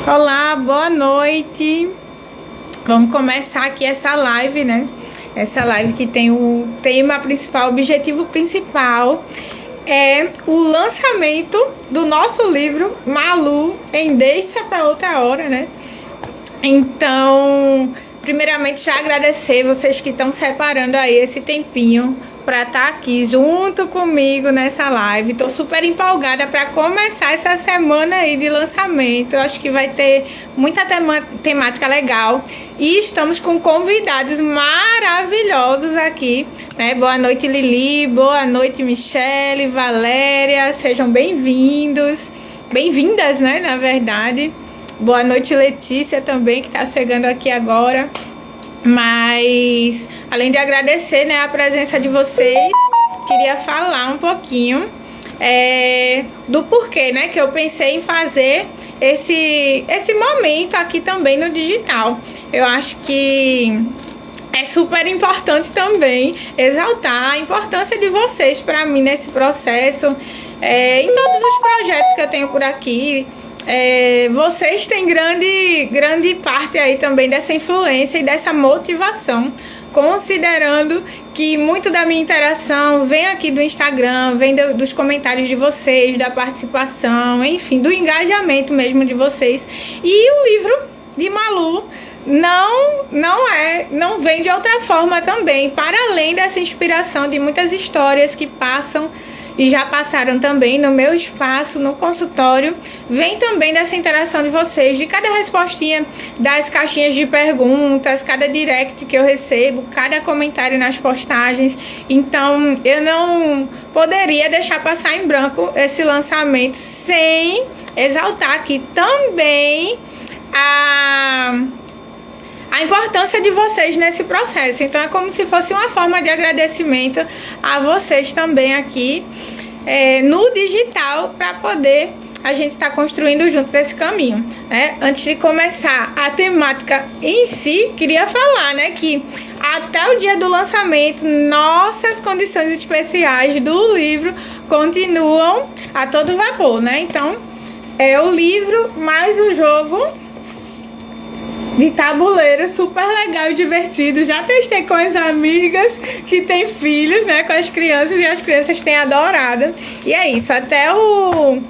Olá, boa noite. Vamos começar aqui essa live, né? Essa live que tem o tema principal, o objetivo principal é o lançamento do nosso livro Malu em Deixa para Outra Hora, né? Então, primeiramente já agradecer vocês que estão separando aí esse tempinho para estar aqui junto comigo nessa live. Tô super empolgada para começar essa semana aí de lançamento. Eu acho que vai ter muita temática legal e estamos com convidados maravilhosos aqui, né? Boa noite, Lili, boa noite, Michele, Valéria, sejam bem-vindos, bem-vindas, né, na verdade. Boa noite, Letícia também, que está chegando aqui agora. Mas, além de agradecer, né, a presença de vocês, queria falar um pouquinho do porquê, né, que eu pensei em fazer esse momento aqui também no digital. Eu acho que é super importante também exaltar a importância de vocês para mim nesse processo, em todos os projetos que eu tenho por aqui. Vocês têm grande parte aí também dessa influência e dessa motivação, considerando que muito da minha interação vem aqui do Instagram, vem dos comentários de vocês, da participação, enfim, do engajamento mesmo de vocês. E o livro de Malu não vem de outra forma também, para além dessa inspiração de muitas histórias que passam e já passaram também no meu espaço, no consultório, vem também dessa interação de vocês, de cada respostinha das caixinhas de perguntas, cada direct que eu recebo, cada comentário nas postagens. Então, eu não poderia deixar passar em branco esse lançamento sem exaltar aqui também a importância de vocês nesse processo. Então é como se fosse uma forma de agradecimento a vocês também aqui no digital, para poder a gente estar construindo juntos esse caminho, né? Antes de começar a temática em si, queria falar, né, que até o dia do lançamento, nossas condições especiais do livro continuam a todo vapor, né? Então é o livro mais o jogo de tabuleiro super legal e divertido. Já testei com as amigas que têm filhos, né, com as crianças, e as crianças têm adorado. E é isso, até o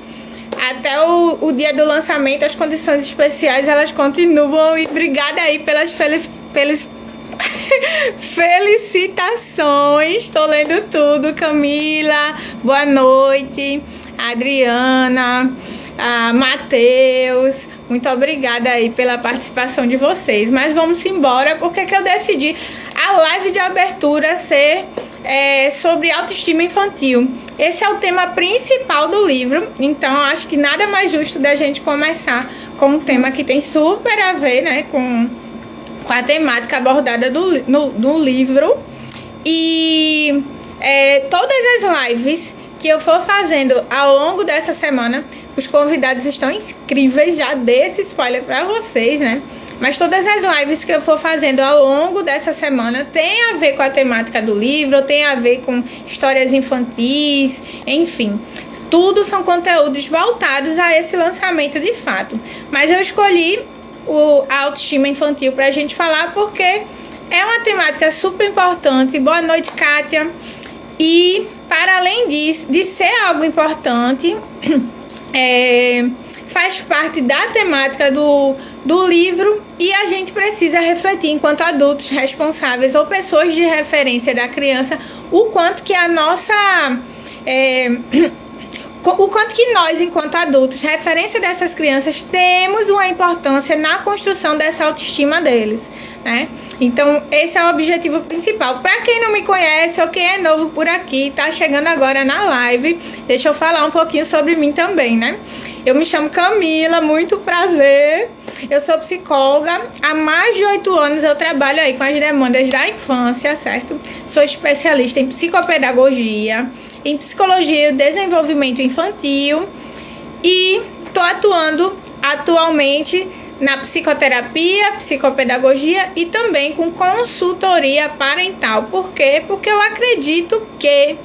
dia do lançamento, as condições especiais, elas continuam. E obrigada aí pelas felicitações. Tô lendo tudo. Camila, boa noite. Adriana, Matheus, muito obrigada aí pela participação de vocês. Mas vamos embora, porque que eu decidi a live de abertura ser sobre autoestima infantil. Esse é o tema principal do livro, então eu acho que nada mais justo da gente começar com um tema que tem super a ver, né, com a temática abordada no livro. E todas as lives que eu for fazendo ao longo dessa semana, os convidados estão incríveis, já dei esse spoiler pra vocês, né? Mas todas as lives que eu for fazendo ao longo dessa semana tem a ver com a temática do livro, tem a ver com histórias infantis, enfim. Tudo são conteúdos voltados a esse lançamento de fato. Mas eu escolhi a autoestima infantil pra gente falar, porque é uma temática super importante. Boa noite, Kátia. E para além disso, de ser algo importante, faz parte da temática do livro, e a gente precisa refletir enquanto adultos responsáveis ou pessoas de referência da criança o quanto que a nossa o quanto que nós, enquanto adultos, referência dessas crianças, temos uma importância na construção dessa autoestima deles, né? Então, esse é o objetivo principal. Para quem não me conhece ou quem é novo por aqui, tá chegando agora na live, deixa eu falar um pouquinho sobre mim também, né? Eu me chamo Camila, muito prazer. Eu sou psicóloga. Há mais de 8 anos eu trabalho aí com as demandas da infância, certo? Sou especialista em psicopedagogia, em psicologia e desenvolvimento infantil, e tô atuando atualmente na psicoterapia, psicopedagogia e também com consultoria parental. Por quê? Porque eu acredito que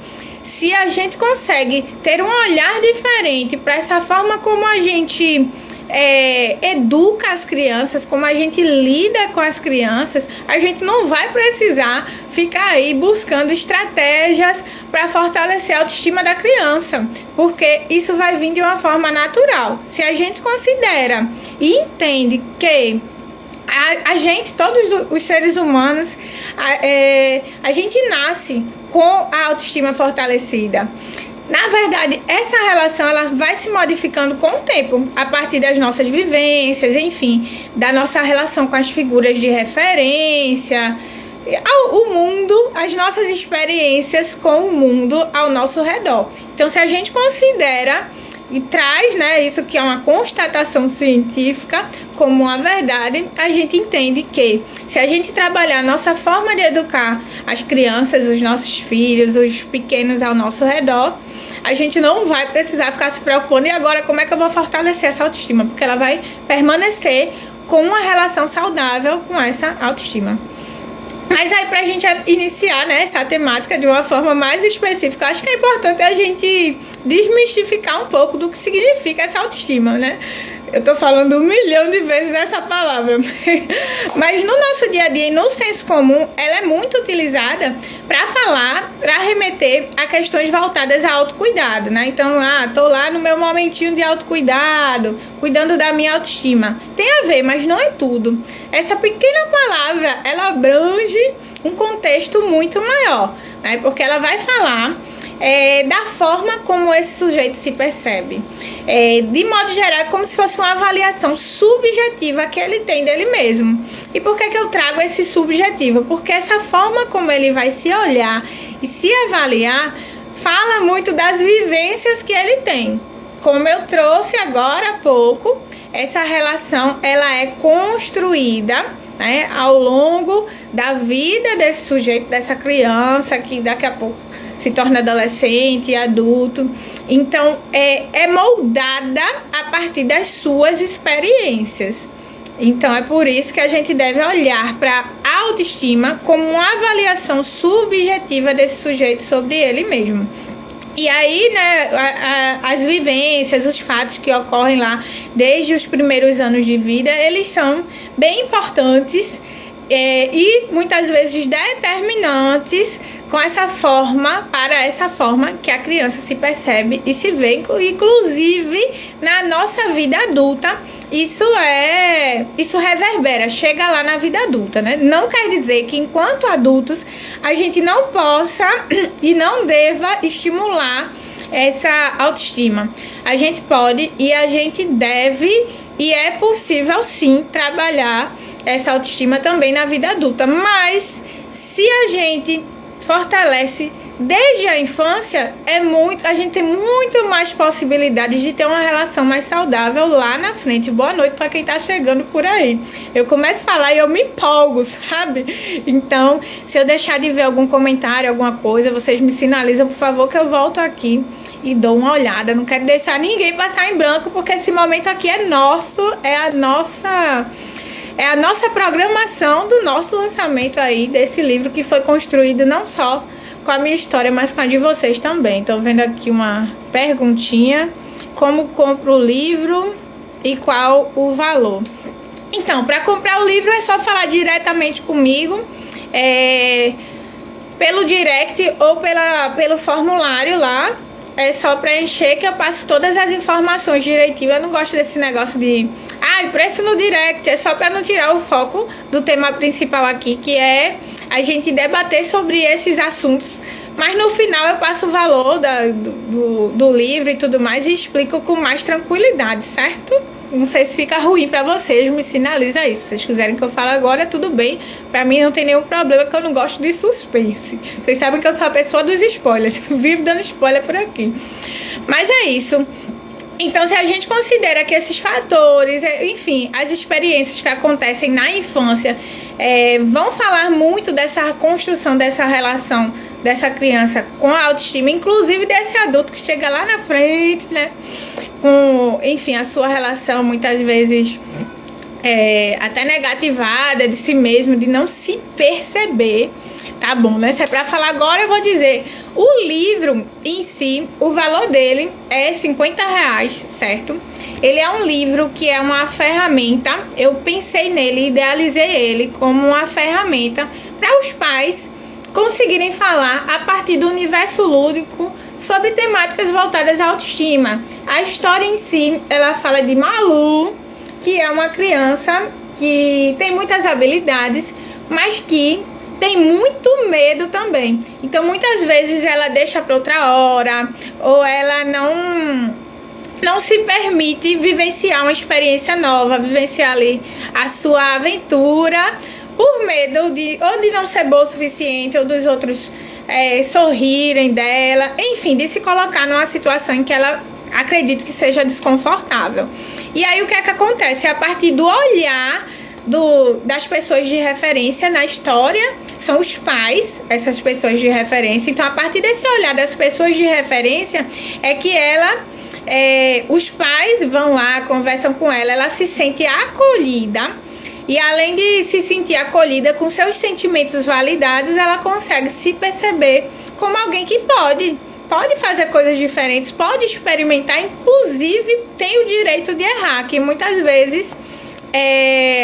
se a gente consegue ter um olhar diferente para essa forma como a gente educa as crianças, como a gente lida com as crianças, a gente não vai precisar ficar aí buscando estratégias para fortalecer a autoestima da criança, porque isso vai vir de uma forma natural. Se a gente considera e entende que a gente, todos os seres humanos, a gente nasce com a autoestima fortalecida. Na verdade, essa relação ela vai se modificando com o tempo, a partir das nossas vivências, enfim, da nossa relação com as figuras de referência, o mundo, as nossas experiências com o mundo ao nosso redor. Então, se a gente considera e traz, né, isso que é uma constatação científica como uma verdade, a gente entende que se a gente trabalhar a nossa forma de educar as crianças, os nossos filhos, os pequenos ao nosso redor, a gente não vai precisar ficar se preocupando, e agora como é que eu vou fortalecer essa autoestima? Porque ela vai permanecer com uma relação saudável com essa autoestima. Mas aí, pra gente iniciar, né, essa temática de uma forma mais específica, eu acho que é importante a gente desmistificar um pouco do que significa essa autoestima, né? Eu tô falando 1 milhão de vezes essa palavra. Mas no nosso dia a dia e no senso comum, ela é muito utilizada para falar, para remeter a questões voltadas a autocuidado, né? Então, tô lá no meu momentinho de autocuidado, cuidando da minha autoestima. Tem a ver, mas não é tudo. Essa pequena palavra, ela abrange um contexto muito maior, né? Porque ela vai falar da forma como esse sujeito se percebe. De modo geral, é como se fosse uma avaliação subjetiva que ele tem dele mesmo. E por que eu trago esse subjetivo? Porque essa forma como ele vai se olhar e se avaliar fala muito das vivências que ele tem. Como eu trouxe agora há pouco, essa relação ela é construída, né, ao longo da vida desse sujeito, dessa criança que daqui a pouco se torna adolescente e adulto. Então, é moldada a partir das suas experiências. Então, é por isso que a gente deve olhar para a autoestima como uma avaliação subjetiva desse sujeito sobre ele mesmo. E aí, né, as vivências, os fatos que ocorrem lá desde os primeiros anos de vida, eles são bem importantes e muitas vezes determinantes com essa forma, para essa forma que a criança se percebe e se vê, inclusive na nossa vida adulta. Isso reverbera, chega lá na vida adulta, né? Não quer dizer que enquanto adultos a gente não possa e não deva estimular essa autoestima. A gente pode e a gente deve, e é possível sim trabalhar essa autoestima também na vida adulta. Mas se a gente fortalece desde a infância, a gente tem muito mais possibilidades de ter uma relação mais saudável lá na frente. Boa noite para quem tá chegando por aí. Eu começo a falar e eu me empolgo, sabe? Então, se eu deixar de ver algum comentário, alguma coisa, vocês me sinalizam, por favor, que eu volto aqui e dou uma olhada. Não quero deixar ninguém passar em branco, porque esse momento aqui é nosso, é a nossa programação do nosso lançamento aí desse livro, que foi construído não só com a minha história, mas com a de vocês também. Tô vendo aqui uma perguntinha: como compro o livro e qual o valor? Então, para comprar o livro é só falar diretamente comigo, pelo direct ou pelo formulário lá. É só preencher que eu passo todas as informações direitinho. Eu não gosto desse negócio de preço no direct. É só para não tirar o foco do tema principal aqui, que é a gente debater sobre esses assuntos. Mas no final eu passo o valor do livro e tudo mais e explico com mais tranquilidade, certo? Não sei se fica ruim pra vocês, me sinaliza isso. Se vocês quiserem que eu fale agora, tudo bem. Pra mim não tem nenhum problema, que eu não gosto de suspense. Vocês sabem que eu sou a pessoa dos spoilers. Vivo dando spoiler por aqui. Mas é isso. Então, se a gente considera que esses fatores, enfim, as experiências que acontecem na infância vão falar muito dessa construção dessa relação dessa criança com a autoestima, inclusive desse adulto que chega lá na frente, né? Com, enfim, a sua relação muitas vezes até negativada de si mesmo, de não se perceber, Tá bom, né? Se é pra falar agora, eu vou dizer. O livro em si, o valor dele é R$50, certo? Ele é um livro que é uma ferramenta. Eu pensei nele, idealizei ele como uma ferramenta para os pais conseguirem falar a partir do universo lúdico sobre temáticas voltadas à autoestima. A história em si, ela fala de Malu, que é uma criança que tem muitas habilidades, mas que tem muito medo também. Então, muitas vezes ela deixa para outra hora, ou ela não se permite vivenciar uma experiência nova, vivenciar ali a sua aventura, por medo de não ser boa o suficiente, ou dos outros sorrirem dela, enfim, de se colocar numa situação em que ela acredita que seja desconfortável. E aí o que é que acontece? A partir do olhar das pessoas de referência na história, são os pais, essas pessoas de referência. Então, a partir desse olhar das pessoas de referência, é que os pais vão lá, conversam com ela se sente acolhida. E além de se sentir acolhida com seus sentimentos validados, ela consegue se perceber como alguém que pode fazer coisas diferentes, pode experimentar, inclusive tem o direito de errar, que muitas vezes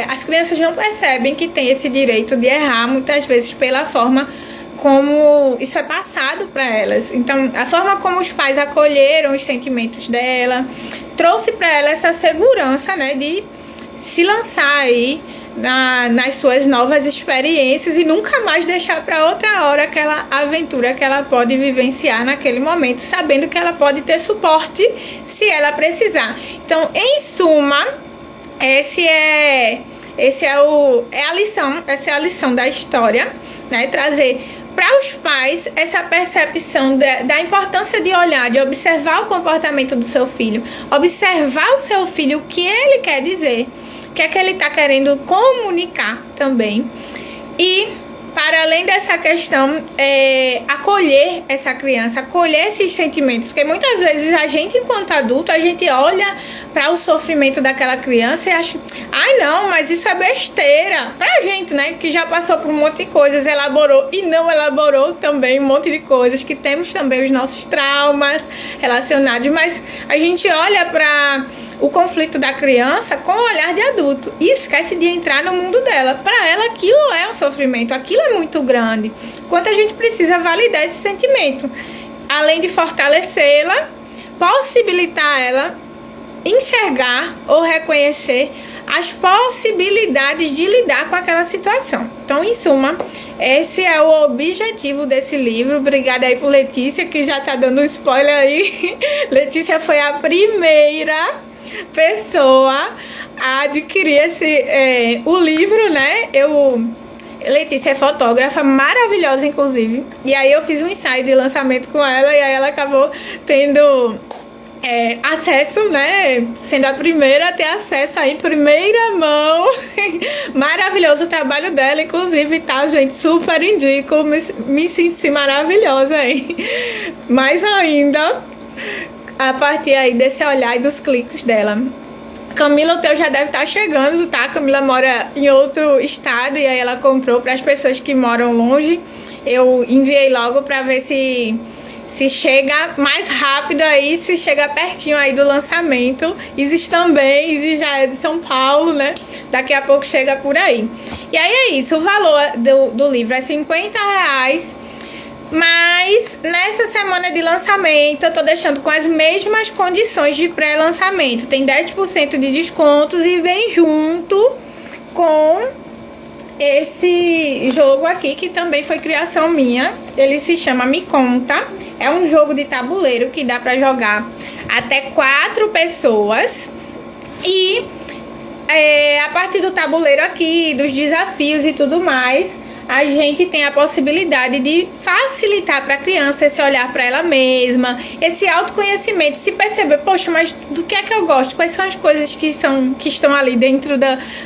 as crianças não percebem que tem esse direito de errar, muitas vezes pela forma como isso é passado para elas. Então, a forma como os pais acolheram os sentimentos dela, trouxe para ela essa segurança, né, de se lançar aí nas suas novas experiências e nunca mais deixar para outra hora aquela aventura que ela pode vivenciar naquele momento, sabendo que ela pode ter suporte se ela precisar. Então, em suma, essa é a lição da história, né? Trazer para os pais essa percepção da importância de olhar, de observar o comportamento do seu filho, observar o seu filho, o que ele quer dizer, o que é que ele está querendo comunicar também. E, para além dessa questão, acolher essa criança, acolher esses sentimentos, porque muitas vezes a gente, enquanto adulto, a gente olha para o sofrimento daquela criança e acha, ai não, mas isso é besteira. Pra gente, né, que já passou por um monte de coisas, elaborou e não elaborou também um monte de coisas, que temos também os nossos traumas relacionados, mas a gente olha para o conflito da criança com o olhar de adulto e esquece de entrar no mundo dela. Para ela, aquilo é um sofrimento, aquilo é muito grande. Quanto a gente precisa validar esse sentimento, além de fortalecê-la, possibilitar ela enxergar ou reconhecer as possibilidades de lidar com aquela situação. Então, em suma, esse é o objetivo desse livro. Obrigada aí por Letícia, que já tá dando um spoiler aí. Letícia foi a primeira pessoa a adquirir o livro, né? Letícia é fotógrafa, maravilhosa, inclusive. E aí eu fiz um ensaio de lançamento com ela, e aí ela acabou tendo acesso, né? Sendo a primeira a ter acesso aí em primeira mão. Maravilhoso o trabalho dela, inclusive, tá, gente? Super indico, me senti maravilhosa aí. Mais ainda, a partir aí desse olhar e dos cliques dela. Camila, o teu já deve estar chegando, tá? Camila mora em outro estado e aí ela comprou para as pessoas que moram longe. Eu enviei logo para ver se chega mais rápido aí, se chega pertinho aí do lançamento. Isis também, Isis já é de São Paulo, né? Daqui a pouco chega por aí. E aí é isso, o valor do livro é R$50, mas nessa semana de lançamento eu tô deixando com as mesmas condições de pré-lançamento. Tem 10% de descontos e vem junto com esse jogo aqui, que também foi criação minha. Ele se chama Me Conta. É um jogo de tabuleiro que dá pra jogar até 4 pessoas. E a partir do tabuleiro aqui, dos desafios e tudo mais, a gente tem a possibilidade de facilitar para a criança esse olhar para ela mesma, esse autoconhecimento, se perceber, poxa, mas do que é que eu gosto? Quais são as coisas que estão ali dentro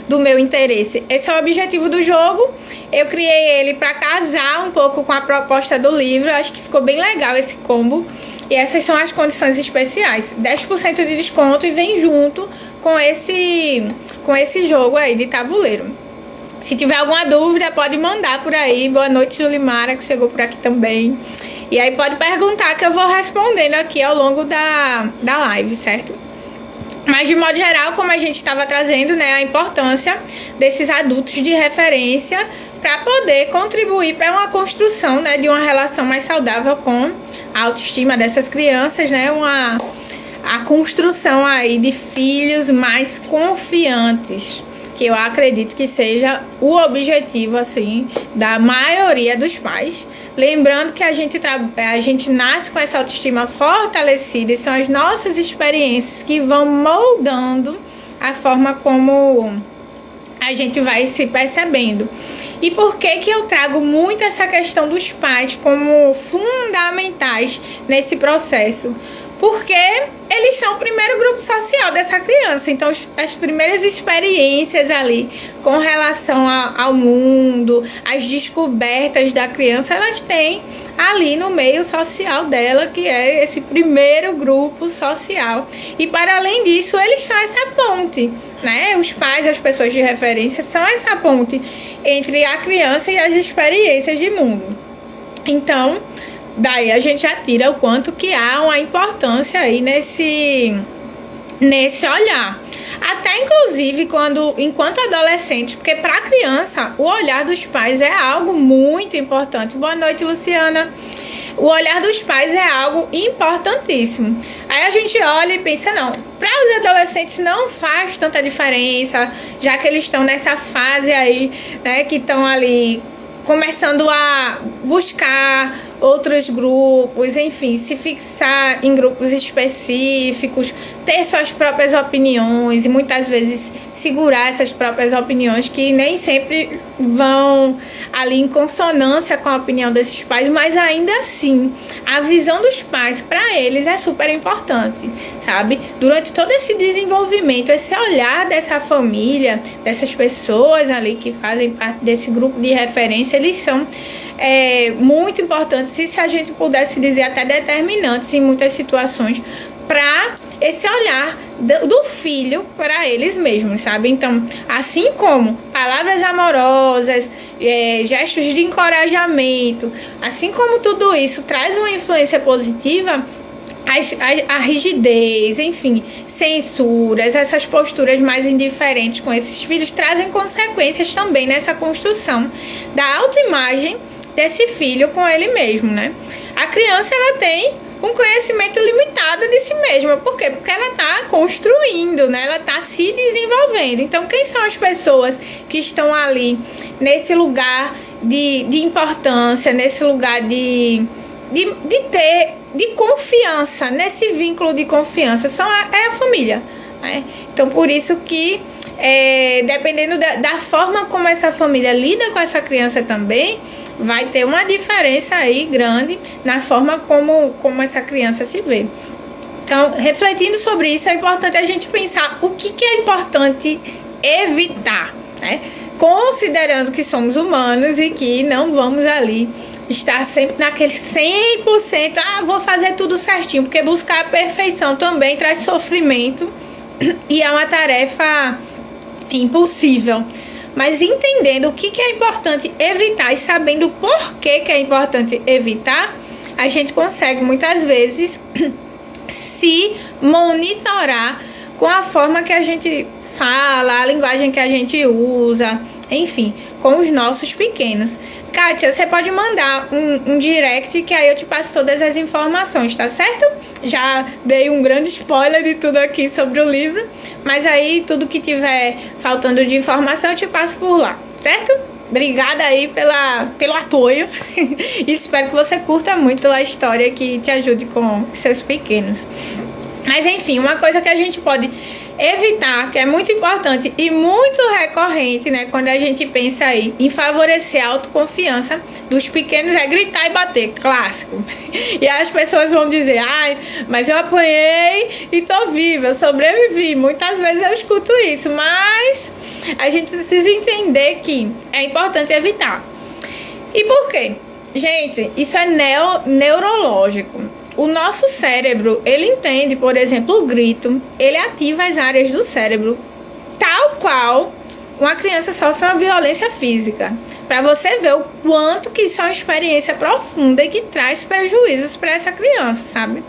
do meu interesse? Esse é o objetivo do jogo. Eu criei ele para casar um pouco com a proposta do livro. Eu acho que ficou bem legal esse combo. E essas são as condições especiais. 10% de desconto e vem junto com esse jogo aí de tabuleiro. Se tiver alguma dúvida, pode mandar por aí. Boa noite, Julimara, que chegou por aqui também. E aí pode perguntar que eu vou respondendo aqui ao longo da live, certo? Mas de modo geral, como a gente estava trazendo, né, a importância desses adultos de referência para poder contribuir para uma construção, né, de uma relação mais saudável com a autoestima dessas crianças, né, a construção aí de filhos mais confiantes, que eu acredito que seja o objetivo, assim, da maioria dos pais. Lembrando que a gente nasce com essa autoestima fortalecida e são as nossas experiências que vão moldando a forma como a gente vai se percebendo. E por que que eu trago muito essa questão dos pais como fundamentais nesse processo? Porque eles são o primeiro grupo social dessa criança. Então, as primeiras experiências ali com relação ao mundo, as descobertas da criança, elas têm ali no meio social dela, que é esse primeiro grupo social. E para além disso, eles são essa ponte, né? Os pais, as pessoas de referência, são essa ponte entre a criança e as experiências de mundo. Então, daí a gente já tira o quanto que há uma importância aí nesse olhar. Até inclusive enquanto adolescente, porque para a criança o olhar dos pais é algo muito importante. Boa noite, Luciana. O olhar dos pais é algo importantíssimo. Aí a gente olha e pensa, não, para os adolescentes não faz tanta diferença, já que eles estão nessa fase aí, né, que estão ali começando a buscar outros grupos, enfim, se fixar em grupos específicos, ter suas próprias opiniões e muitas vezes segurar essas próprias opiniões que nem sempre vão ali em consonância com a opinião desses pais, mas ainda assim a visão dos pais para eles é super importante, sabe? Durante todo esse desenvolvimento, esse olhar dessa família, dessas pessoas ali que fazem parte desse grupo de referência, eles são muito importantes, e se a gente pudesse dizer até determinantes em muitas situações para esse olhar do filho para eles mesmos, sabe? Então, assim como palavras amorosas, gestos de encorajamento, assim como tudo isso traz uma influência positiva, a rigidez, enfim, censuras, essas posturas mais indiferentes com esses filhos trazem consequências também nessa construção da autoimagem desse filho com ele mesmo, né? A criança, ela tem um conhecimento limitado de si mesma. Por quê? Porque ela está construindo, né? Ela está se desenvolvendo. Então, quem são as pessoas que estão ali nesse lugar de importância, nesse lugar de confiança, nesse vínculo de confiança? É a família, né? Então, por isso que dependendo da forma como essa família lida com essa criança também, vai ter uma diferença aí grande na forma como essa criança se vê. Então, refletindo sobre isso, é importante a gente pensar o que é importante evitar, né? Considerando que somos humanos e que não vamos ali estar sempre naquele 100%, vou fazer tudo certinho, porque buscar a perfeição também traz sofrimento e é uma tarefa impossível. Mas entendendo o que é importante evitar e sabendo por que é importante evitar, a gente consegue muitas vezes se monitorar com a forma que a gente fala, a linguagem que a gente usa, enfim, com os nossos pequenos. Kátia, você pode mandar um direct que aí eu te passo todas as informações, tá certo? Já dei um grande spoiler de tudo aqui sobre o livro, mas aí tudo que tiver faltando de informação eu te passo por lá, certo? Obrigada aí pelo apoio e espero que você curta muito a história, que te ajude com seus pequenos. Mas enfim, uma coisa que a gente pode evitar, que é muito importante e muito recorrente, né, quando a gente pensa aí em favorecer a autoconfiança dos pequenos, é gritar e bater, clássico. E aí as pessoas vão dizer, mas eu apanhei e tô viva, eu sobrevivi. Muitas vezes eu escuto isso, mas a gente precisa entender que é importante evitar. E por quê? Gente, isso é neurológico. O nosso cérebro, ele entende, por exemplo, o grito, ele ativa as áreas do cérebro, tal qual uma criança sofre uma violência física. Para você ver o quanto que isso é uma experiência profunda e que traz prejuízos para essa criança, sabe?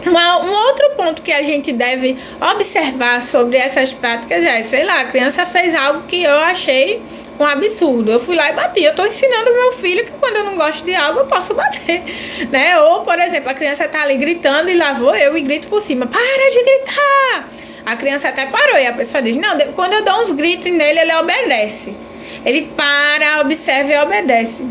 Um outro ponto que a gente deve observar sobre essas práticas é, sei lá, a criança fez algo que eu achei um absurdo. Eu fui lá e bati. Eu tô ensinando meu filho que quando eu não gosto de algo, eu posso bater, né? Ou, por exemplo, a criança tá ali gritando e lá vou eu e grito por cima. Para de gritar! A criança até parou e a pessoa diz, não, quando eu dou uns gritos nele, ele obedece. Ele para, observa e obedece.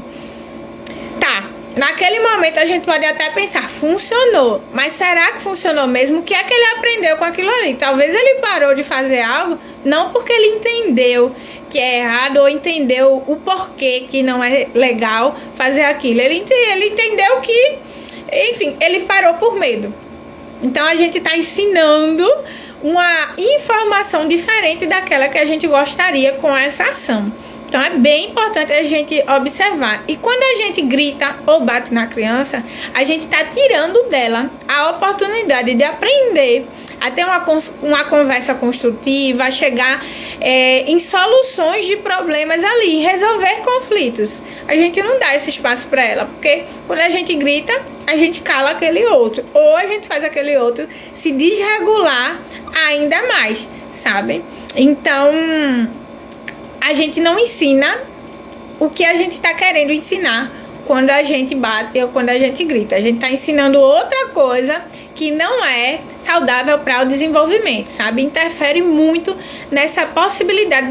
Tá. Naquele momento a gente pode até pensar, funcionou, mas será que funcionou mesmo? O que é que ele aprendeu com aquilo ali? Talvez ele parou de fazer algo, não porque ele entendeu que é errado ou entendeu o porquê que não é legal fazer aquilo. Ele entendeu que, enfim, ele parou por medo. Então a gente está ensinando uma informação diferente daquela que a gente gostaria com essa ação. Então é bem importante a gente observar. E quando a gente grita ou bate na criança, a gente está tirando dela a oportunidade de aprender, a ter uma conversa construtiva, a chegar em soluções de problemas ali, resolver conflitos. A gente não dá esse espaço para ela, porque quando a gente grita, a gente cala aquele outro. Ou a gente faz aquele outro se desregular ainda mais, sabe? Então a gente não ensina o que a gente está querendo ensinar quando a gente bate ou quando a gente grita. A gente está ensinando outra coisa que não é saudável para o desenvolvimento, sabe? Interfere muito nessa possibilidade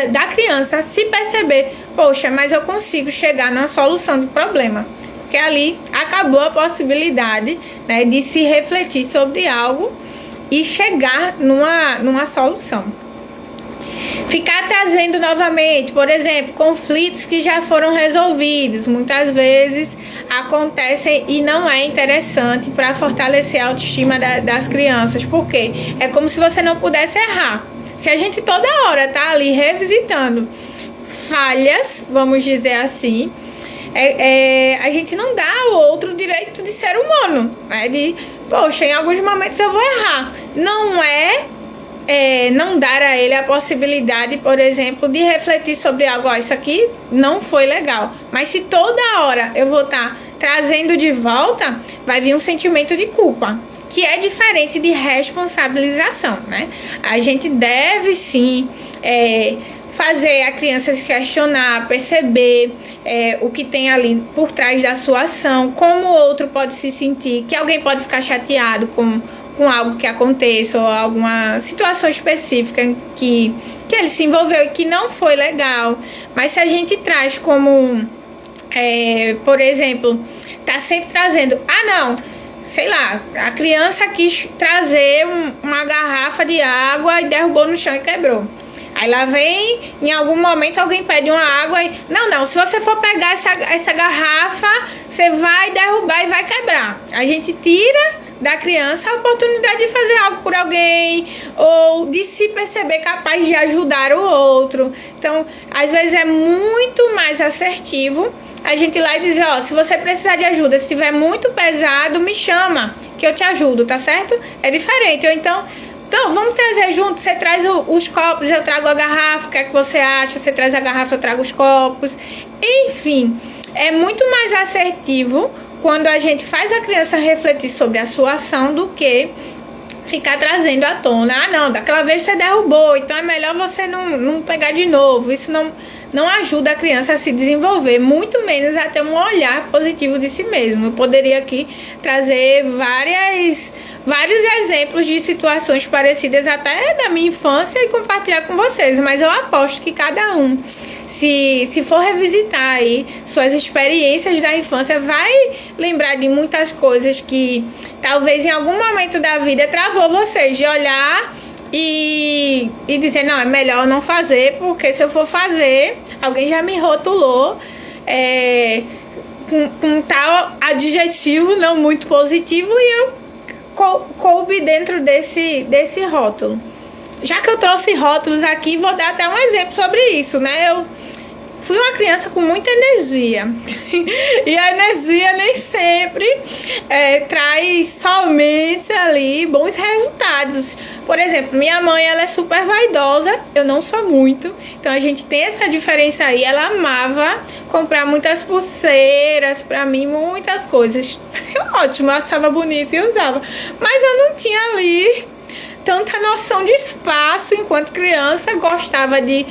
da criança se perceber, poxa, mas eu consigo chegar na solução do problema. Porque ali acabou a possibilidade, né, de se refletir sobre algo e chegar numa solução. Ficar trazendo novamente, por exemplo, conflitos que já foram resolvidos, muitas vezes acontecem e não é interessante para fortalecer a autoestima das crianças, porque é como se você não pudesse errar. Se a gente toda hora tá ali revisitando falhas, vamos dizer assim, a gente não dá ao outro o direito de ser humano, né? De, poxa, em alguns momentos eu vou errar. Não dar a ele a possibilidade, por exemplo, de refletir sobre algo. Isso aqui não foi legal. Mas se toda hora eu vou estar trazendo de volta, vai vir um sentimento de culpa, que é diferente de responsabilização, né? A gente deve sim fazer a criança se questionar, perceber o que tem ali por trás da sua ação, como o outro pode se sentir, que alguém pode ficar chateado com algo que aconteça ou alguma situação específica que ele se envolveu e que não foi legal. Mas se a gente traz como, por exemplo, tá sempre trazendo, sei lá, a criança quis trazer uma garrafa de água e derrubou no chão e quebrou. Aí lá vem, em algum momento alguém pede uma água e... Não, se você for pegar essa garrafa, você vai derrubar e vai quebrar. A gente tira da criança a oportunidade de fazer algo por alguém ou de se perceber capaz de ajudar o outro. Então, às vezes é muito mais assertivo a gente ir lá e dizer, ó, se você precisar de ajuda, se estiver muito pesado, me chama, que eu te ajudo, tá certo? É diferente. Ou então, vamos trazer junto, você traz os copos, eu trago a garrafa, o que é que você acha? Você traz a garrafa, eu trago os copos. Enfim, é muito mais assertivo quando a gente faz a criança refletir sobre a sua ação do que ficar trazendo à tona. Não, daquela vez você derrubou, então é melhor você não pegar de novo. Isso não ajuda a criança a se desenvolver, muito menos a ter um olhar positivo de si mesmo. Eu poderia aqui trazer vários exemplos de situações parecidas até da minha infância e compartilhar com vocês, mas eu aposto que cada um, se for revisitar aí suas experiências da infância, vai lembrar de muitas coisas que talvez em algum momento da vida travou vocês de olhar e dizer, não, é melhor não fazer, porque se eu for fazer, alguém já me rotulou com tal adjetivo não muito positivo e eu coube dentro desse rótulo. Já que eu trouxe rótulos aqui, vou dar até um exemplo sobre isso, né? Eu fui uma criança com muita energia e a energia nem sempre traz somente ali bons resultados. Por exemplo, minha mãe, ela é super vaidosa, eu não sou muito. Então a gente tem essa diferença aí. Ela amava comprar muitas pulseiras pra mim, muitas coisas. Ótimo, eu achava bonito e usava. Mas eu não tinha ali tanta noção de espaço enquanto criança. Gostava de...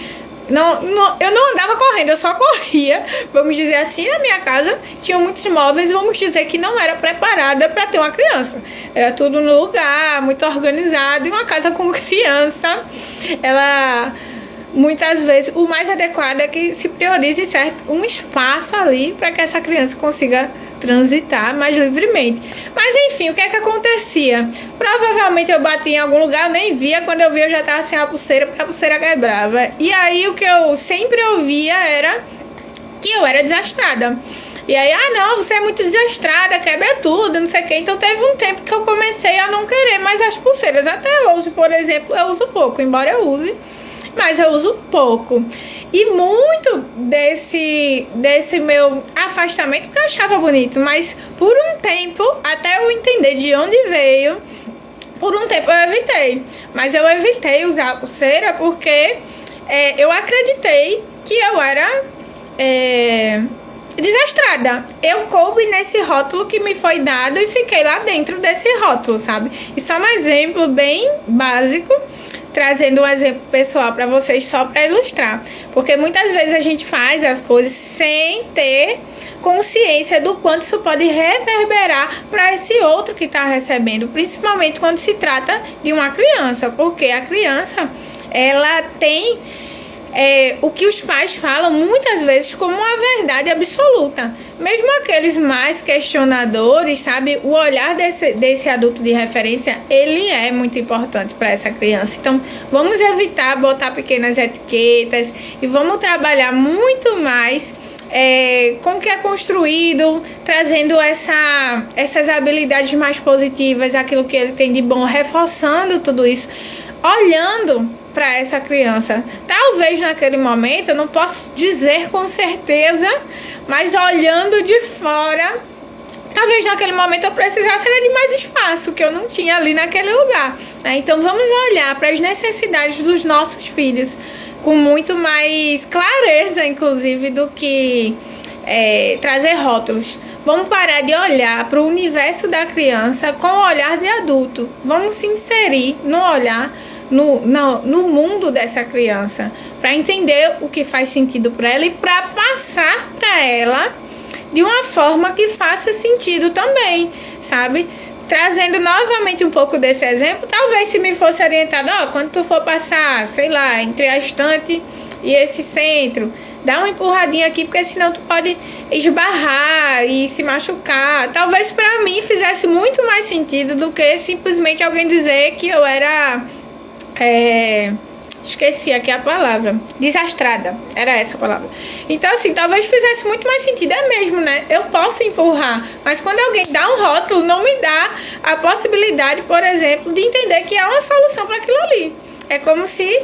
eu não andava correndo, eu só corria, vamos dizer assim. Na minha casa tinha muitos móveis, vamos dizer que não era preparada para ter uma criança. Era tudo no lugar, muito organizado. E uma casa com criança, ela... muitas vezes o mais adequado é que se priorize, certo, um espaço ali para que essa criança consiga transitar mais livremente. Mas enfim, o que é que acontecia? Provavelmente eu batia em algum lugar, eu nem via. Quando eu via, eu já tava sem a pulseira, porque a pulseira quebrava. E aí o que eu sempre ouvia era que eu era desastrada. E aí, não, você é muito desastrada, quebra tudo, não sei o que. Então teve um tempo que eu comecei a não querer mais as pulseiras. Até hoje, por exemplo, eu uso pouco, embora eu use, mas eu uso pouco. E muito desse meu afastamento, porque eu achava bonito, mas por um tempo, até eu entender de onde veio, por um tempo eu evitei. Mas eu evitei usar a pulseira porque eu acreditei que eu era desastrada. Eu coube nesse rótulo que me foi dado e fiquei lá dentro desse rótulo, sabe? Isso é um exemplo bem básico, trazendo um exemplo pessoal para vocês só para ilustrar. Porque muitas vezes a gente faz as coisas sem ter consciência do quanto isso pode reverberar para esse outro que está recebendo, principalmente quando se trata de uma criança, porque a criança, ela tem o que os pais falam muitas vezes como uma verdade absoluta. Mesmo aqueles mais questionadores, sabe? O olhar desse adulto de referência, ele é muito importante para essa criança. Então, vamos evitar botar pequenas etiquetas e vamos trabalhar muito mais com o que é construído, trazendo essas habilidades mais positivas, aquilo que ele tem de bom, reforçando tudo isso, olhando para essa criança. Talvez naquele momento, eu não posso dizer com certeza, mas olhando de fora, talvez naquele momento eu precisasse de mais espaço que eu não tinha ali naquele lugar, né? Então vamos olhar para as necessidades dos nossos filhos com muito mais clareza, inclusive, do que trazer rótulos. Vamos parar de olhar para o universo da criança com o olhar de adulto. Vamos se inserir no olhar, no mundo dessa criança, para entender o que faz sentido para ela e para passar para ela de uma forma que faça sentido também, sabe? Trazendo novamente um pouco desse exemplo, talvez se me fosse orientado, quando tu for passar, sei lá, entre a estante e esse centro, dá uma empurradinha aqui, porque senão tu pode esbarrar e se machucar. Talvez para mim fizesse muito mais sentido do que simplesmente alguém dizer que eu era... esqueci aqui a palavra, desastrada, era essa a palavra. Então assim, talvez fizesse muito mais sentido, mesmo, né? Eu posso empurrar, mas quando alguém dá um rótulo, não me dá a possibilidade, por exemplo, de entender que há uma solução para aquilo ali. É como se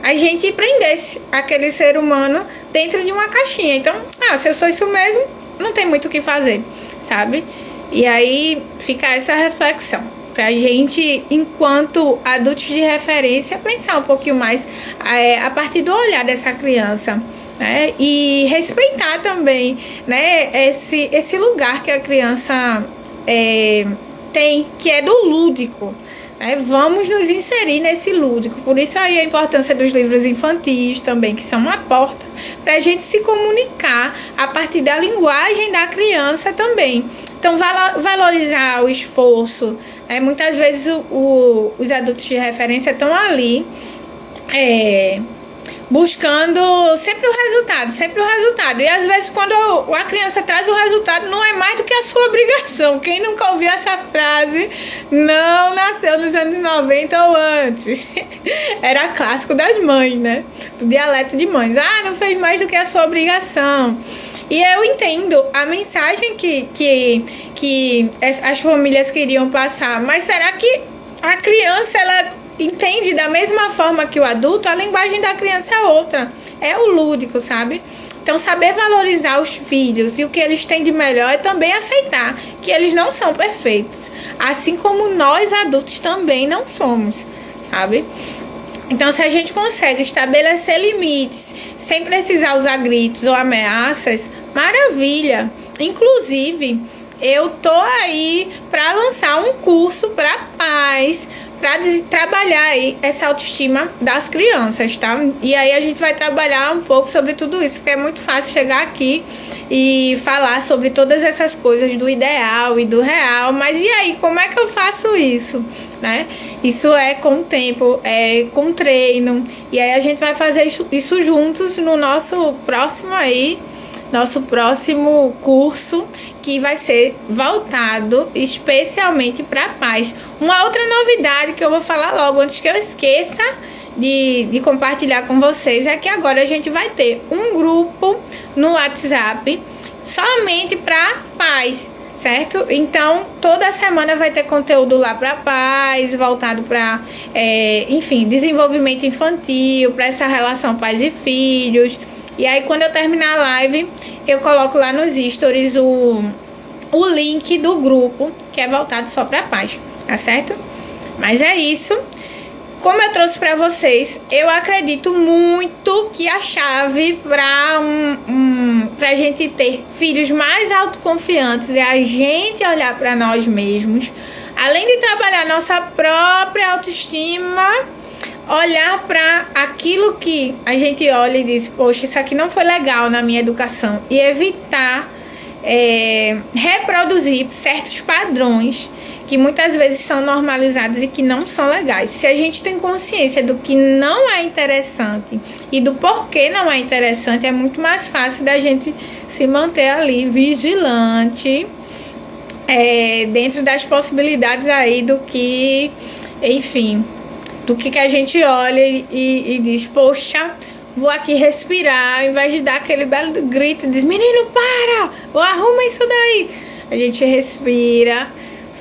a gente prendesse aquele ser humano dentro de uma caixinha. Então, se eu sou isso mesmo, não tem muito o que fazer, sabe? E aí fica essa reflexão pra gente, enquanto adultos de referência, pensar um pouquinho mais a partir do olhar dessa criança, né? E respeitar também, né, esse lugar que a criança tem, que é do lúdico, né? Vamos nos inserir nesse lúdico. Por isso aí a importância dos livros infantis também, que são uma porta para a gente se comunicar a partir da linguagem da criança também. Então, valorizar o esforço. Muitas vezes os adultos de referência estão ali buscando sempre o resultado. E às vezes quando a criança traz o resultado, não é mais do que a sua obrigação. Quem nunca ouviu essa frase não nasceu nos anos 90 ou antes. Era clássico das mães, né? Do dialeto de mães. Não fez mais do que a sua obrigação. E eu entendo a mensagem que as famílias queriam passar, mas será que a criança, ela entende da mesma forma que o adulto? A linguagem da criança é outra, é o lúdico, sabe? Então, saber valorizar os filhos e o que eles têm de melhor é também aceitar que eles não são perfeitos, assim como nós adultos também não somos, sabe? Então, se a gente consegue estabelecer limites sem precisar usar gritos ou ameaças, maravilha. Inclusive, eu tô aí para lançar um curso para pais, para trabalhar aí essa autoestima das crianças, tá? E aí a gente vai trabalhar um pouco sobre tudo isso, porque é muito fácil chegar aqui e falar sobre todas essas coisas do ideal e do real, mas e aí, como é que eu faço isso, né? Isso é com o tempo, é com treino, e aí a gente vai fazer isso juntos no nosso próximo curso, que vai ser voltado especialmente para pais. Uma outra novidade que eu vou falar logo, antes que eu esqueça de compartilhar com vocês, é que agora a gente vai ter um grupo no WhatsApp somente para pais, certo? Então, toda semana vai ter conteúdo lá para pais, voltado para, enfim, desenvolvimento infantil, para essa relação pais e filhos. E aí, quando eu terminar a live, eu coloco lá nos stories o link do grupo, que é voltado só para pais, tá certo? Mas é isso. Como eu trouxe para vocês, eu acredito muito que a chave para pra gente ter filhos mais autoconfiantes é a gente olhar para nós mesmos, além de trabalhar nossa própria autoestima, olhar para aquilo que a gente olha e diz, poxa, isso aqui não foi legal na minha educação, e evitar reproduzir certos padrões que muitas vezes são normalizados e que não são legais. Se a gente tem consciência do que não é interessante e do porquê não é interessante, é muito mais fácil da gente se manter ali vigilante, dentro das possibilidades aí do que, enfim, do que a gente olha e diz, poxa, vou aqui respirar, ao invés de dar aquele belo grito, diz, menino, para, ou arruma isso daí. A gente respira,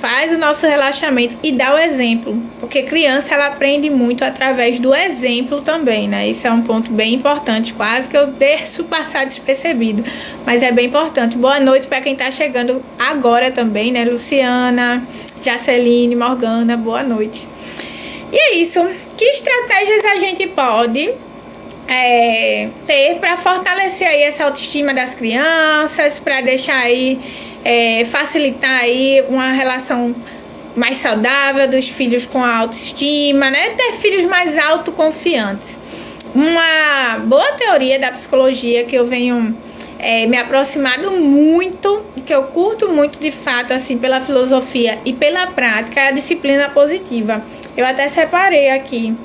faz o nosso relaxamento e dá o exemplo, porque criança ela aprende muito através do exemplo também, né? Isso é um ponto bem importante, quase que eu deixo passar despercebido, mas é bem importante. Boa noite para quem tá chegando agora também, né? Luciana, Jaceline, Morgana, boa noite. E é isso. Que estratégias a gente pode ter para fortalecer aí essa autoestima das crianças, para deixar aí facilitar aí uma relação mais saudável dos filhos com a autoestima, né? Ter filhos mais autoconfiantes. Uma boa teoria da psicologia que eu venho me aproximado muito, que eu curto muito de fato, assim, pela filosofia e pela prática, é a disciplina positiva. Eu até separei aqui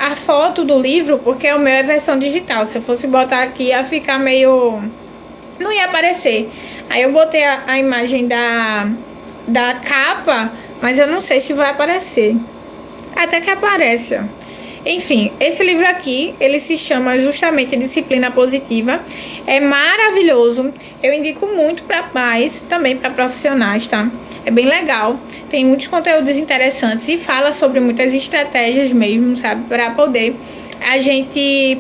a foto do livro, porque o meu é versão digital. Se eu fosse botar aqui, ia ficar meio... não ia aparecer. Aí eu botei a imagem da capa, mas eu não sei se vai aparecer. Até que aparece, ó. Enfim, esse livro aqui, ele se chama justamente Disciplina Positiva. É maravilhoso. Eu indico muito para pais, também para profissionais, tá? É bem legal. Tem muitos conteúdos interessantes e fala sobre muitas estratégias mesmo, sabe? Para poder a gente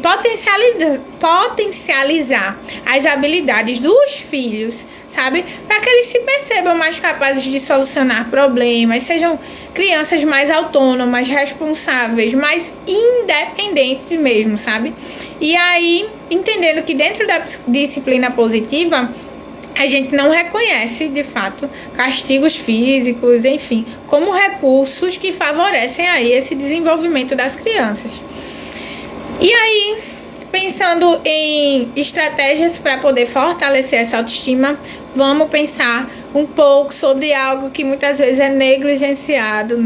potencializar as habilidades dos filhos, sabe? Para que eles se percebam mais capazes de solucionar problemas, sejam crianças mais autônomas, responsáveis, mais independentes mesmo, sabe? E aí, entendendo que dentro da disciplina positiva, a gente não reconhece, de fato, castigos físicos, enfim, como recursos que favorecem aí esse desenvolvimento das crianças. E aí, pensando em estratégias para poder fortalecer essa autoestima, vamos pensar um pouco sobre algo que muitas vezes é negligenciado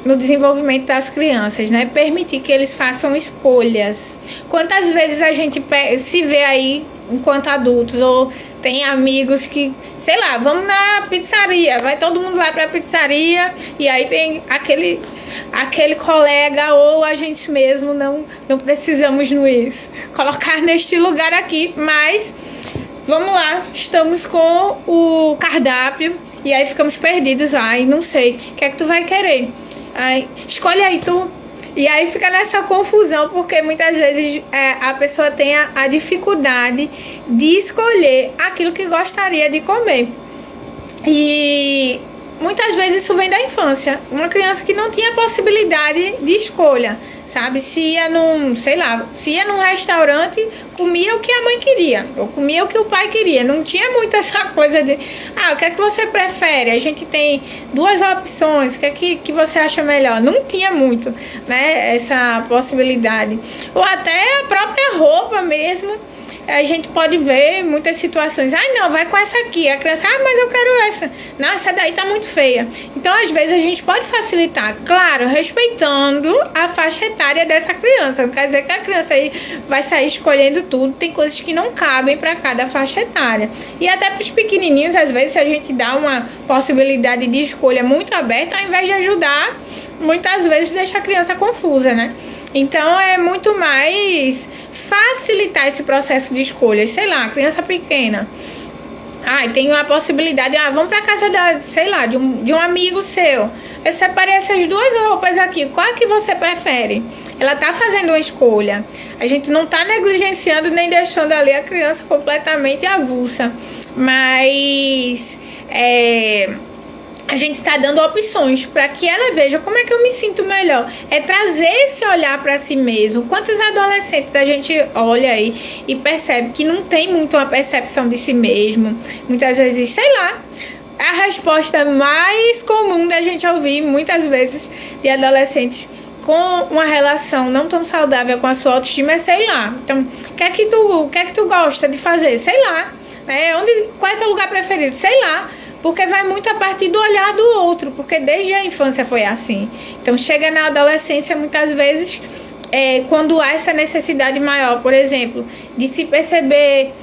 no desenvolvimento das crianças, né? Permitir que eles façam escolhas. Quantas vezes a gente se vê aí enquanto adultos, ou tem amigos que, sei lá, vamos na pizzaria, vai todo mundo lá pra pizzaria, e aí tem aquele colega ou a gente mesmo, não precisamos nos colocar neste lugar aqui, mas vamos lá, estamos com o cardápio e aí ficamos perdidos. Ai, não sei, o que é que tu vai querer? Ai, escolhe aí tu. E aí fica nessa confusão, porque muitas vezes a pessoa tem a dificuldade de escolher aquilo que gostaria de comer. E muitas vezes isso vem da infância. Uma criança que não tinha possibilidade de escolha, sabe? Se ia num, sei lá, se ia num restaurante, comia o que a mãe queria, ou comia o que o pai queria. Não tinha muito essa coisa de, o que é que você prefere? A gente tem duas opções, o que é que você acha melhor? Não tinha muito, né, essa possibilidade. Ou até a própria roupa mesmo. A gente pode ver muitas situações. Não, vai com essa aqui. A criança, mas eu quero essa. Não, essa daí tá muito feia. Então, às vezes, a gente pode facilitar. Claro, respeitando a faixa etária dessa criança. Não quer dizer que a criança aí vai sair escolhendo tudo. Tem coisas que não cabem para cada faixa etária. E até para os pequenininhos, às vezes, se a gente dá uma possibilidade de escolha muito aberta, ao invés de ajudar, muitas vezes deixa a criança confusa, né? Então, é muito mais facilitar esse processo de escolha. Sei lá, criança pequena, tem uma possibilidade, vamos pra casa da, sei lá, de um amigo seu. Eu separei essas duas roupas aqui, qual é que você prefere? Ela tá fazendo uma escolha. A gente não tá negligenciando nem deixando ali a criança completamente avulsa, mas a gente está dando opções para que ela veja como é que eu me sinto melhor. É trazer esse olhar para si mesmo. Quantos adolescentes a gente olha aí e percebe que não tem muito uma percepção de si mesmo? Muitas vezes, sei lá, a resposta mais comum da gente ouvir muitas vezes de adolescentes com uma relação não tão saudável com a sua autoestima é sei lá. Então, o que é que tu gosta de fazer? Sei lá. Qual é teu lugar preferido? Sei lá. Porque vai muito a partir do olhar do outro, porque desde a infância foi assim. Então chega na adolescência muitas vezes, quando há essa necessidade maior, por exemplo, de se perceber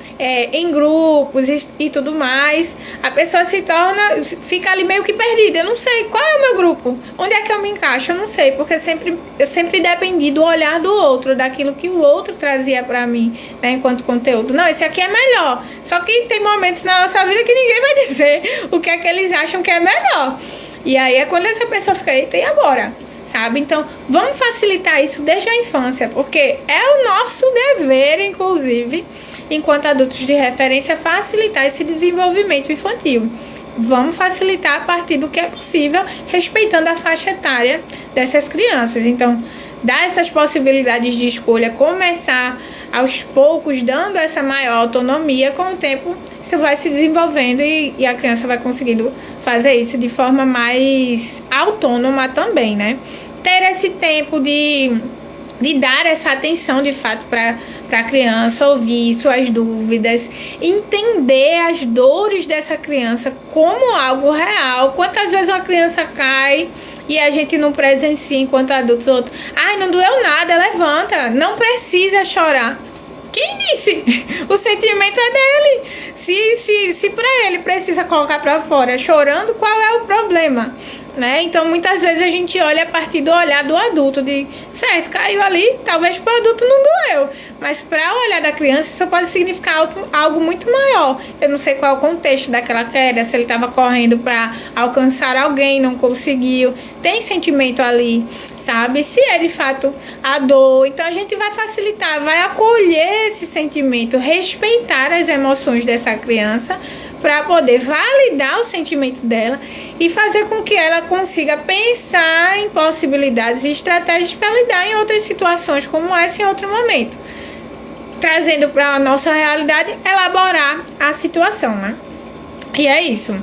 em grupos e tudo mais, a pessoa fica ali meio que perdida. Eu não sei qual é o meu grupo, onde é que eu me encaixo, eu não sei, porque eu sempre dependi do olhar do outro, daquilo que o outro trazia pra mim, né, enquanto conteúdo. Não, esse aqui é melhor. Só que tem momentos na nossa vida que ninguém vai dizer o que é que eles acham que é melhor. E aí é quando essa pessoa fica, eita, e agora? Sabe? Então, vamos facilitar isso desde a infância, porque é o nosso dever, inclusive, enquanto adultos de referência, facilitar esse desenvolvimento infantil. Vamos facilitar a partir do que é possível, respeitando a faixa etária dessas crianças. Então, dar essas possibilidades de escolha, começar aos poucos, dando essa maior autonomia, com o tempo isso vai se desenvolvendo e a criança vai conseguindo fazer isso de forma mais autônoma também, né? Ter esse tempo de dar essa atenção de fato para a criança, ouvir suas dúvidas, entender as dores dessa criança como algo real. Quantas vezes uma criança cai e a gente não presencia enquanto adultos, outros, não doeu nada, levanta, não precisa chorar. Quem disse? O sentimento é dele. Se para ele precisa colocar para fora chorando, qual é o problema? Né? Então muitas vezes a gente olha a partir do olhar do adulto, de certo, caiu ali, talvez para o adulto não doeu, mas para o olhar da criança isso pode significar algo muito maior. Eu não sei qual é o contexto daquela queda, se ele estava correndo para alcançar alguém, não conseguiu, tem sentimento ali, sabe? Se é de fato a dor, então a gente vai facilitar, vai acolher esse sentimento, respeitar as emoções dessa criança, para poder validar o sentimento dela e fazer com que ela consiga pensar em possibilidades e estratégias para lidar em outras situações como essa em outro momento, trazendo para a nossa realidade, elaborar a situação, né? E é isso.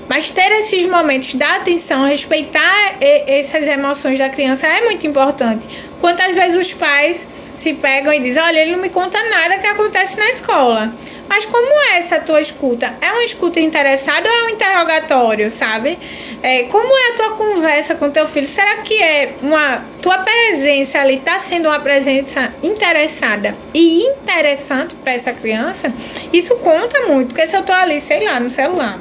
Mas ter esses momentos da atenção, respeitar essas emoções da criança é muito importante. Quantas vezes os pais se pegam e dizem, olha, ele não me conta nada que acontece na escola. Mas como é essa tua escuta? É uma escuta interessada ou é um interrogatório, sabe? Como é a tua conversa com teu filho? Será que tua presença ali está sendo uma presença interessada e interessante para essa criança? Isso conta muito, porque se eu tô ali, sei lá, no celular,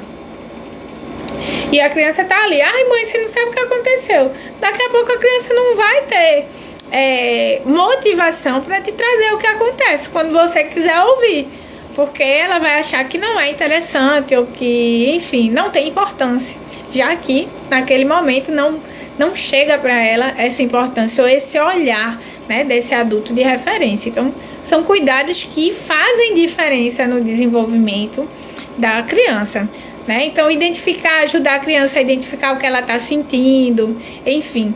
e a criança tá ali, mãe, você não sabe o que aconteceu. Daqui a pouco a criança não vai ter motivação para te trazer o que acontece quando você quiser ouvir, porque ela vai achar que não é interessante ou que, enfim, não tem importância, já que naquele momento não chega para ela essa importância ou esse olhar, né, desse adulto de referência. Então, são cuidados que fazem diferença no desenvolvimento da criança. né? Então, ajudar a criança a identificar o que ela está sentindo, enfim.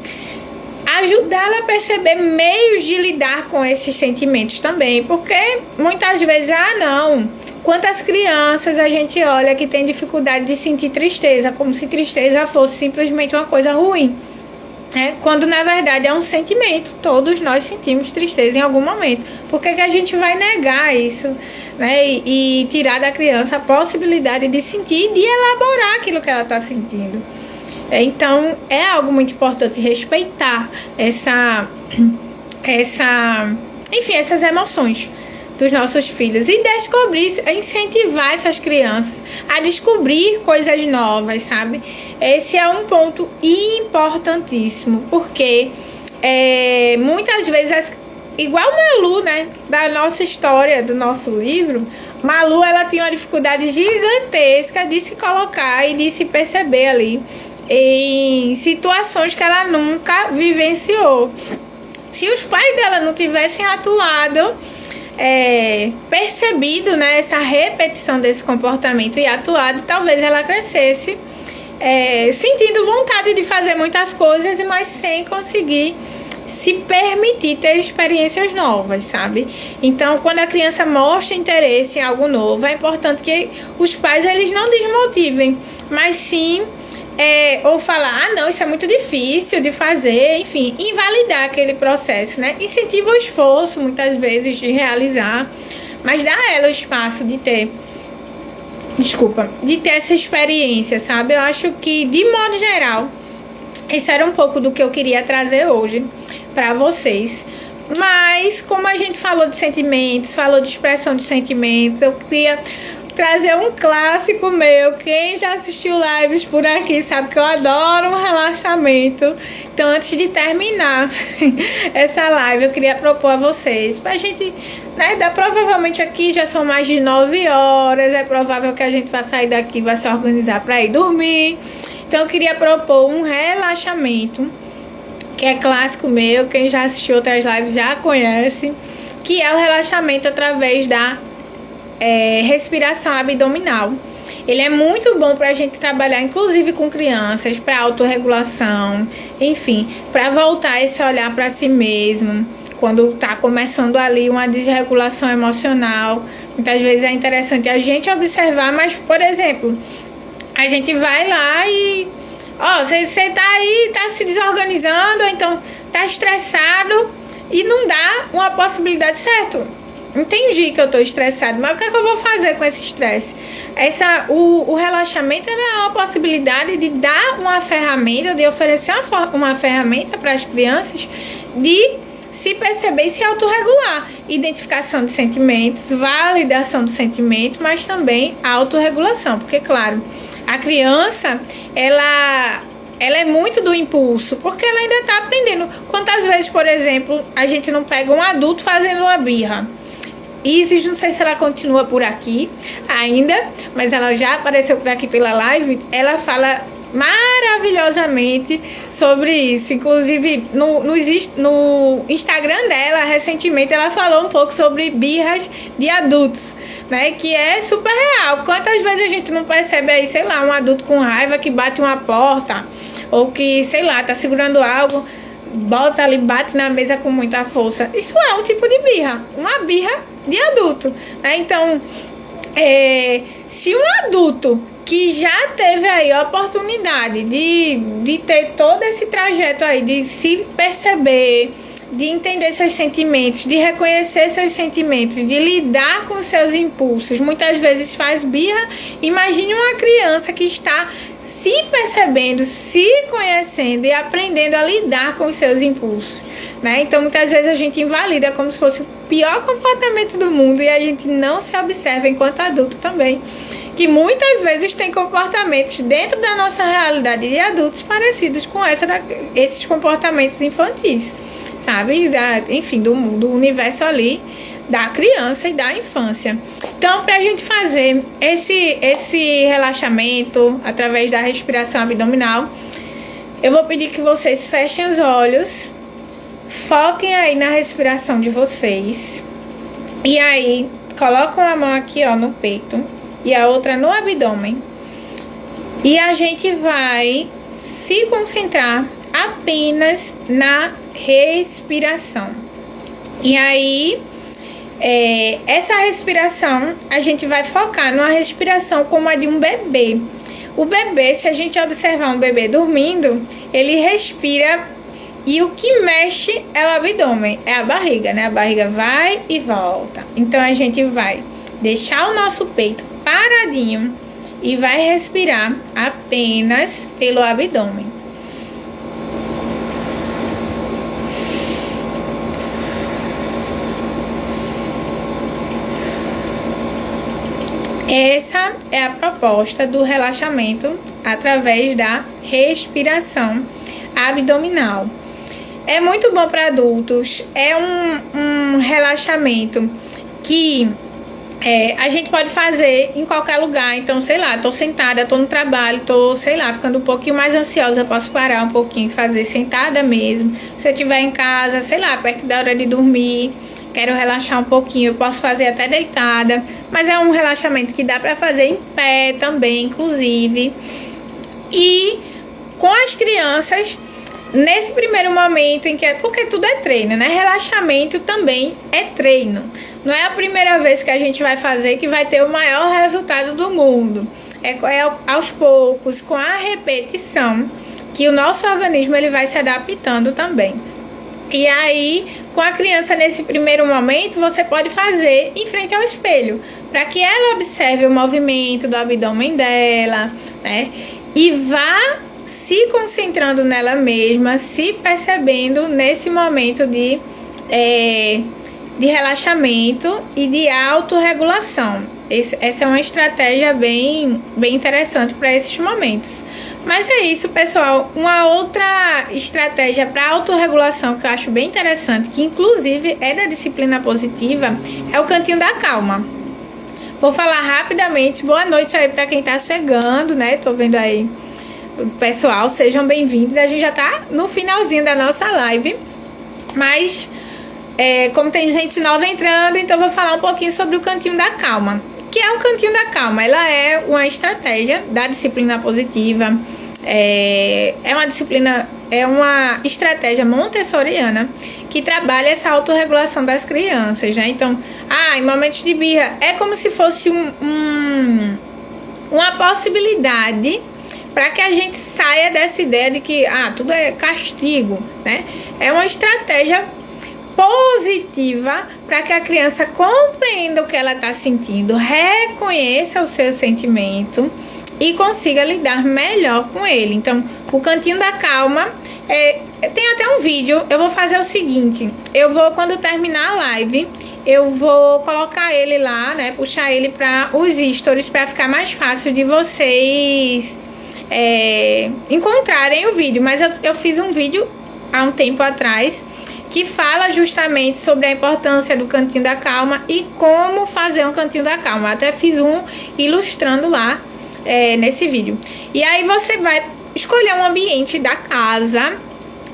Ajudá-la a perceber meios de lidar com esses sentimentos também, porque muitas vezes, quantas crianças a gente olha que tem dificuldade de sentir tristeza, como se tristeza fosse simplesmente uma coisa ruim, né? Quando na verdade é um sentimento, todos nós sentimos tristeza em algum momento. Por que a gente vai negar isso, né? E tirar da criança a possibilidade de sentir e de elaborar aquilo que ela está sentindo? Então, é algo muito importante respeitar essas emoções dos nossos filhos e incentivar essas crianças a descobrir coisas novas, sabe? Esse é um ponto importantíssimo, porque muitas vezes, igual Malu, né, da nossa história, do nosso livro, Malu, ela tinha uma dificuldade gigantesca de se colocar e de se perceber ali em situações que ela nunca vivenciou. Se os pais dela não tivessem atuado, percebido, né, essa repetição desse comportamento e atuado, talvez ela crescesse sentindo vontade de fazer muitas coisas, mas sem conseguir se permitir ter experiências novas, sabe? Então, quando a criança mostra interesse em algo novo, é importante que os pais eles não desmotivem, mas sim ou falar, não, isso é muito difícil de fazer, enfim, invalidar aquele processo, né? Incentiva o esforço, muitas vezes, de realizar, mas dá a ela o espaço de ter essa experiência, sabe? Eu acho que, de modo geral, isso era um pouco do que eu queria trazer hoje para vocês. Mas, como a gente falou de sentimentos, falou de expressão de sentimentos, eu queria trazer um clássico meu. Quem já assistiu lives por aqui sabe que eu adoro um relaxamento. Então, antes de terminar essa live, eu queria propor a vocês, pra gente, né, provavelmente aqui já são mais de 9 horas, é provável que a gente vai sair daqui, vai se organizar para ir dormir. Então, eu queria propor um relaxamento, que é clássico meu, quem já assistiu outras lives já conhece, que é o relaxamento através da respiração abdominal. Ele é muito bom para a gente trabalhar, inclusive com crianças, para autorregulação, enfim, para voltar esse olhar para si mesmo, quando está começando ali uma desregulação emocional. Muitas vezes é interessante a gente observar, mas, por exemplo, a gente vai lá e você tá aí, tá se desorganizando, ou então tá estressado e não dá uma possibilidade, certo? Entendi que eu tô estressado, mas o que é que eu vou fazer com esse estresse? O relaxamento é uma possibilidade de dar uma ferramenta, de oferecer uma ferramenta para as crianças de se perceber e se autorregular. Identificação de sentimentos, validação do sentimento, mas também autorregulação. Porque, claro, a criança, ela é muito do impulso, porque ela ainda está aprendendo. Quantas vezes, por exemplo, a gente não pega um adulto fazendo uma birra? Isis, não sei se ela continua por aqui ainda, mas ela já apareceu por aqui pela live. Ela fala maravilhosamente sobre isso. Inclusive, no Instagram dela, recentemente, ela falou um pouco sobre birras de adultos, né? Que é super real. Quantas vezes a gente não percebe aí, sei lá, um adulto com raiva que bate uma porta, ou que, sei lá, tá segurando algo, bota ali, bate na mesa com muita força. Isso é um tipo de birra, uma birra de adulto, né? Então, se um adulto que já teve aí a oportunidade de ter todo esse trajeto aí, de se perceber, de entender seus sentimentos, de reconhecer seus sentimentos, de lidar com seus impulsos, muitas vezes faz birra, imagine uma criança que está se percebendo, se conhecendo e aprendendo a lidar com os seus impulsos, né? Então, muitas vezes a gente invalida como se fosse o pior comportamento do mundo e a gente não se observa enquanto adulto também, que muitas vezes tem comportamentos dentro da nossa realidade de adultos parecidos com esses comportamentos infantis, sabe? Enfim, do universo ali da criança e da infância. Então, para a gente fazer esse relaxamento através da respiração abdominal, eu vou pedir que vocês fechem os olhos, foquem aí na respiração de vocês, e aí colocam a mão aqui, ó, no peito, e a outra no abdômen. E a gente vai se concentrar apenas na respiração. E aí, essa respiração, a gente vai focar numa respiração como a de um bebê. O bebê, se a gente observar um bebê dormindo, ele respira e o que mexe é o abdômen, é a barriga, né? A barriga vai e volta. Então, a gente vai deixar o nosso peito paradinho e vai respirar apenas pelo abdômen. Essa é a proposta do relaxamento através da respiração abdominal. É muito bom para adultos, é um relaxamento que a gente pode fazer em qualquer lugar. Então, sei lá, tô sentada, tô no trabalho, tô, sei lá, ficando um pouquinho mais ansiosa, posso parar um pouquinho e fazer sentada mesmo. Se eu estiver em casa, sei lá, perto da hora de dormir, quero relaxar um pouquinho, eu posso fazer até deitada. Mas é um relaxamento que dá pra fazer em pé também, inclusive. E com as crianças, nesse primeiro momento em que porque tudo é treino, né? Relaxamento também é treino. Não é a primeira vez que a gente vai fazer que vai ter o maior resultado do mundo. É aos poucos, com a repetição, que o nosso organismo ele vai se adaptando também. E aí, com a criança nesse primeiro momento, você pode fazer em frente ao espelho, para que ela observe o movimento do abdômen dela, né? E vá se concentrando nela mesma, se percebendo nesse momento de relaxamento e de autorregulação. Essa é uma estratégia bem interessante para esses momentos. Mas é isso, pessoal. Uma outra estratégia para autorregulação que eu acho bem interessante, que inclusive é da disciplina positiva, é o cantinho da calma. Vou falar rapidamente. Boa noite aí para quem tá chegando, né? Tô vendo aí o pessoal, sejam bem-vindos. A gente já tá no finalzinho da nossa live, mas como tem gente nova entrando, então vou falar um pouquinho sobre o cantinho da calma. Que é o cantinho da calma? Ela é uma estratégia da disciplina positiva, é uma estratégia montessoriana que trabalha essa autorregulação das crianças, né? Então, em momentos de birra, é como se fosse uma possibilidade para que a gente saia dessa ideia de que tudo é castigo, né? É uma estratégia positiva para que a criança compreenda o que ela está sentindo, reconheça o seu sentimento e consiga lidar melhor com ele. Então, o cantinho da calma tem até um vídeo. Eu vou fazer o seguinte: eu vou, quando terminar a live, eu vou colocar ele lá, né? Puxar ele para os stories para ficar mais fácil de vocês encontrarem o vídeo. Mas eu fiz um vídeo há um tempo atrás que fala justamente sobre a importância do cantinho da calma e como fazer um cantinho da calma. Eu até fiz um ilustrando lá nesse vídeo. E aí você vai escolher um ambiente da casa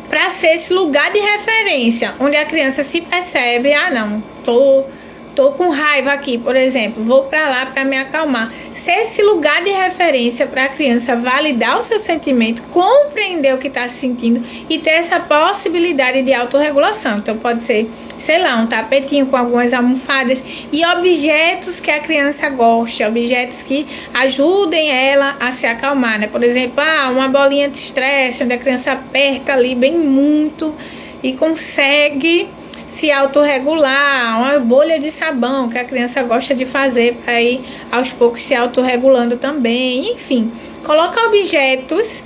para ser esse lugar de referência, onde a criança se percebe, não, tô com raiva aqui, por exemplo, vou para lá para me acalmar. Ser esse lugar de referência para a criança validar o seu sentimento, compreender o que está sentindo e ter essa possibilidade de autorregulação. Então pode ser, sei lá, um tapetinho com algumas almofadas e objetos que a criança goste, objetos que ajudem ela a se acalmar, né? Por exemplo, uma bolinha de estresse, onde a criança aperta ali bem muito e consegue se autorregular, uma bolha de sabão que a criança gosta de fazer para ir aos poucos se autorregulando também. Enfim, coloca objetos,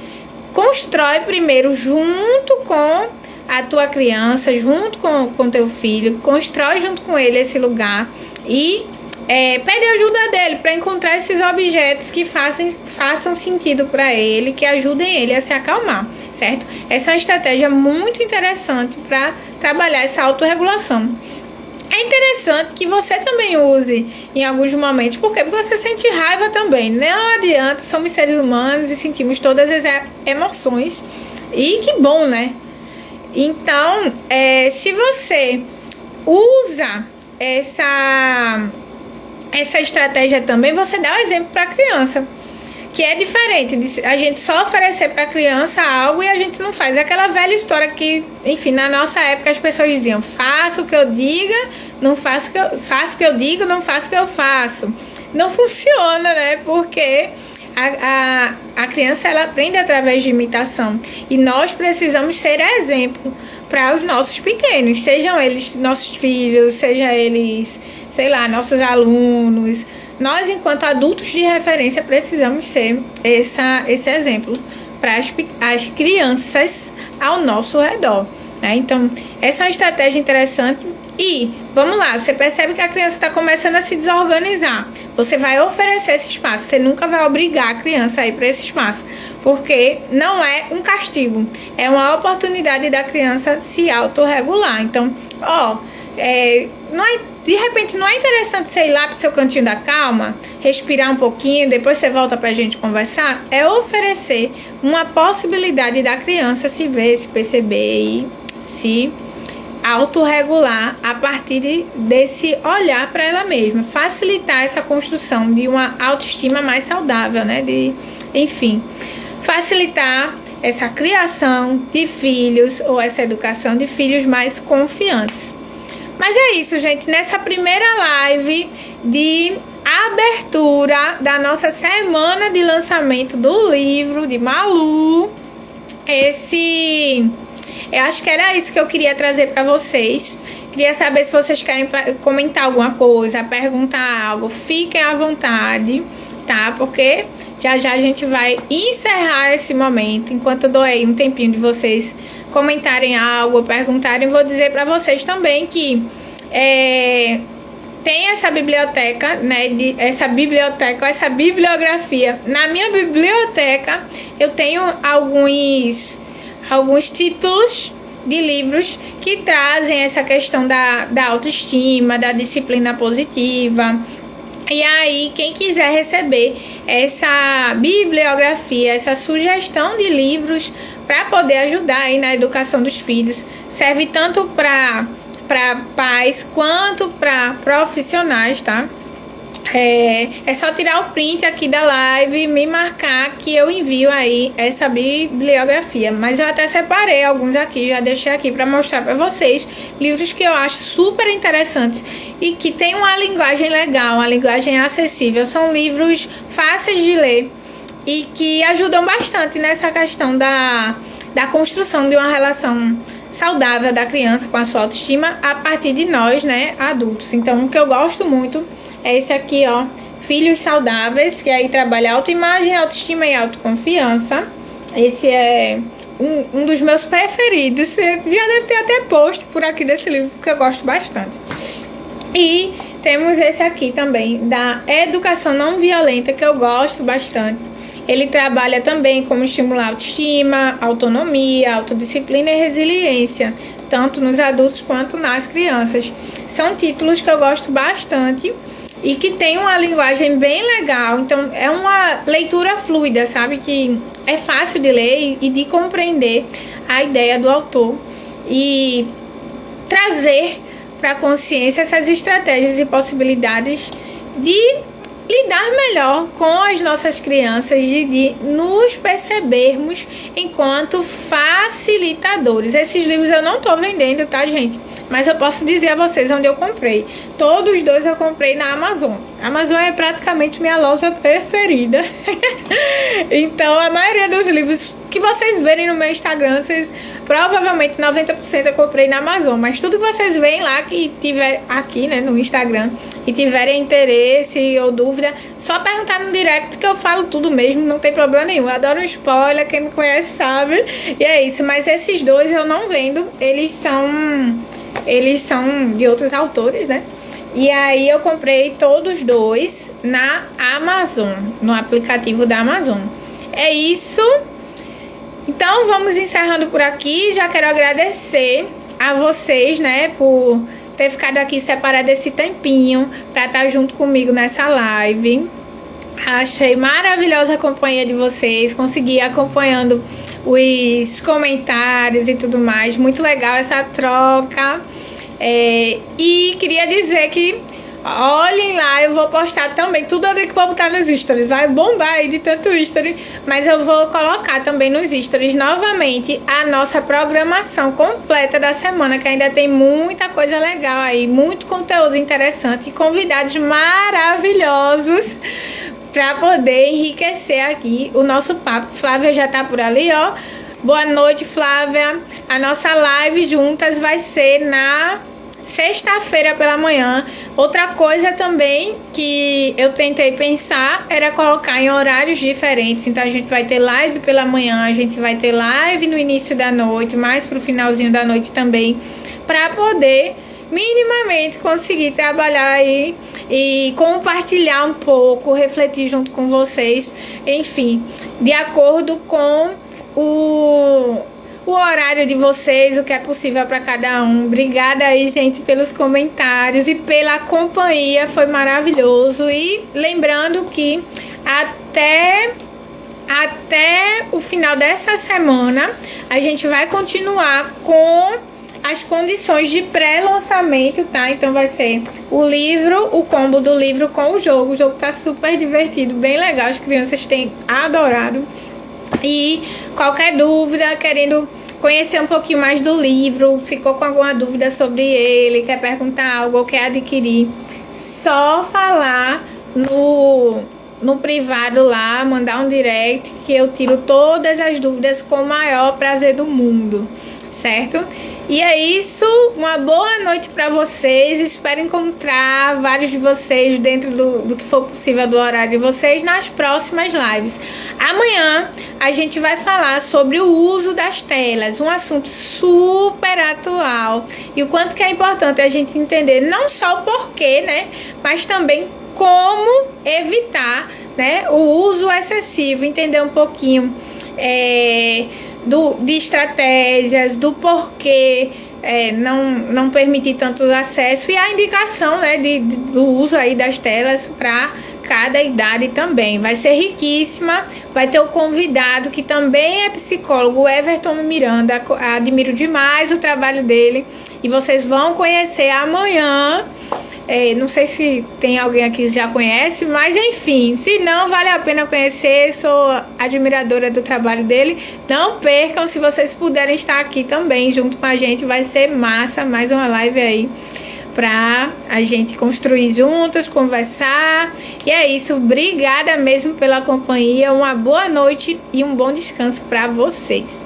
constrói primeiro junto com a tua criança, junto com teu filho, constrói junto com ele esse lugar e pede ajuda dele para encontrar esses objetos que façam sentido para ele, que ajudem ele a se acalmar, certo? Essa é uma estratégia muito interessante para trabalhar essa autorregulação. É interessante que você também use em alguns momentos. Por quê? Porque você sente raiva também. Não adianta, somos seres humanos e sentimos todas as emoções. E que bom, né? Então, se você usa essa estratégia também, você dá o exemplo para a criança. que é diferente de a gente só oferecer para a criança algo e a gente não faz. É aquela velha história que, enfim, na nossa época as pessoas diziam: faça o que eu diga, não faça o que eu, faça o que eu digo, não faça o que eu faço. Não funciona, né? Porque a criança, ela aprende através de imitação, e nós precisamos ser exemplo para os nossos pequenos, sejam eles nossos filhos, sejam eles, sei lá, nossos alunos. Nós, enquanto adultos de referência, precisamos ser esse exemplo para as crianças ao nosso redor, né? Então, essa é uma estratégia interessante. E, vamos lá, você percebe que a criança está começando a se desorganizar. Você vai oferecer esse espaço, você nunca vai obrigar a criança a ir para esse espaço, porque não é um castigo, é uma oportunidade da criança se autorregular. Então, de repente não é interessante você ir lá pro seu cantinho da calma, respirar um pouquinho, depois você volta pra gente conversar? É oferecer uma possibilidade da criança se ver, se perceber e se autorregular a partir desse olhar para ela mesma, facilitar essa construção de uma autoestima mais saudável, né? Enfim, facilitar essa criação de filhos, ou essa educação de filhos mais confiantes. Mas é isso, gente. Nessa primeira live de abertura da nossa semana de lançamento do livro de Malu, eu acho que era isso que eu queria trazer para vocês. Queria saber se vocês querem comentar alguma coisa, perguntar algo. Fiquem à vontade, tá? Porque já a gente vai encerrar esse momento. Enquanto eu dou aí um tempinho de vocês comentarem algo, perguntarem, vou dizer para vocês também que tem essa biblioteca, né? Essa bibliografia. Na minha biblioteca eu tenho alguns títulos de livros que trazem essa questão da autoestima, da disciplina positiva. E aí, quem quiser receber essa bibliografia, essa sugestão de livros para poder ajudar aí na educação dos filhos, serve tanto para pais quanto para profissionais, tá? É só tirar o print aqui da live, me marcar que eu envio aí essa bibliografia. Mas eu até separei alguns aqui, já deixei aqui para mostrar para vocês livros que eu acho super interessantes e que tem uma linguagem legal, uma linguagem acessível. São livros fáceis de ler e que ajudam bastante nessa questão da construção de uma relação saudável da criança com a sua autoestima a partir de nós, né, adultos. Então, o que eu gosto muito é esse aqui, ó, Filhos Saudáveis, que aí trabalha autoimagem, autoestima e autoconfiança. Esse é um dos meus preferidos. Você já deve ter até post por aqui desse livro, porque eu gosto bastante. E temos esse aqui também, da Educação Não Violenta, que eu gosto bastante. Ele trabalha também como estimular a autoestima, autonomia, autodisciplina e resiliência, tanto nos adultos quanto nas crianças. São títulos que eu gosto bastante e que tem uma linguagem bem legal. Então é uma leitura fluida, sabe? Que é fácil de ler e de compreender a ideia do autor e trazer para a consciência essas estratégias e possibilidades de lidar melhor com as nossas crianças, de nos percebermos enquanto facilitadores. Esses livros eu não tô vendendo, tá, gente? Mas eu posso dizer a vocês onde eu comprei. Todos os dois eu comprei na Amazon. A Amazon é praticamente minha loja preferida. Então, a maioria dos livros que vocês verem no meu Instagram, provavelmente 90% eu comprei na Amazon. Mas tudo que vocês veem lá, que tiver aqui, né, no Instagram, e tiverem interesse ou dúvida, só perguntar no direct que eu falo tudo mesmo, não tem problema nenhum. Eu adoro um spoiler, quem me conhece sabe. E é isso, mas esses dois eu não vendo. Eles são de outros autores, né? E aí eu comprei todos dois na Amazon, no aplicativo da Amazon. É isso. Então vamos encerrando por aqui. Já quero agradecer a vocês, né, por ter ficado aqui separado esse tempinho para estar junto comigo nessa live. Achei maravilhosa a companhia de vocês. Consegui acompanhando os comentários e tudo mais. Muito legal essa troca. E queria dizer que Olhem lá, eu vou postar também. Tudo eu tenho que botar nos stories. Vai bombar aí de tanto story. Mas eu vou colocar também nos stories novamente a nossa programação completa da semana, que ainda tem muita coisa legal aí, muito conteúdo interessante e convidados maravilhosos para poder enriquecer aqui o nosso papo. Flávia já tá por ali, ó. Boa noite, Flávia. A nossa live juntas vai ser na sexta-feira pela manhã. Outra coisa também que eu tentei pensar era colocar em horários diferentes. Então a gente vai ter live pela manhã, a gente vai ter live no início da noite, mais pro finalzinho da noite também, para poder minimamente conseguir trabalhar aí e compartilhar um pouco, refletir junto com vocês, enfim, de acordo com o horário de vocês, o que é possível para cada um. Obrigada aí, gente, pelos comentários e pela companhia, foi maravilhoso. E lembrando que até o final dessa semana a gente vai continuar com as condições de pré-lançamento, tá? Então vai ser o livro, o combo do livro com o jogo. O jogo tá super divertido, bem legal, as crianças têm adorado. E qualquer dúvida, querendo conhecer um pouquinho mais do livro, ficou com alguma dúvida sobre ele, quer perguntar algo ou quer adquirir, só falar no privado lá, mandar um direct, que eu tiro todas as dúvidas com o maior prazer do mundo, certo? E é isso, uma boa noite para vocês, espero encontrar vários de vocês dentro do que for possível do horário de vocês nas próximas lives. Amanhã a gente vai falar sobre o uso das telas, um assunto super atual e o quanto que é importante a gente entender não só o porquê, né, mas também como evitar, né, o uso excessivo, entender um pouquinho de estratégias, do porquê não permitir tanto acesso e a indicação, né, do uso aí das telas para cada idade também. Vai ser riquíssima, vai ter o convidado que também é psicólogo, o Everton Miranda, admiro demais o trabalho dele e vocês vão conhecer amanhã. Não sei se tem alguém aqui que já conhece, mas enfim, se não, vale a pena conhecer, sou admiradora do trabalho dele. Não percam, se vocês puderem estar aqui também junto com a gente, vai ser massa, mais uma live aí pra a gente construir juntas, conversar. E é isso, obrigada mesmo pela companhia, uma boa noite e um bom descanso pra vocês.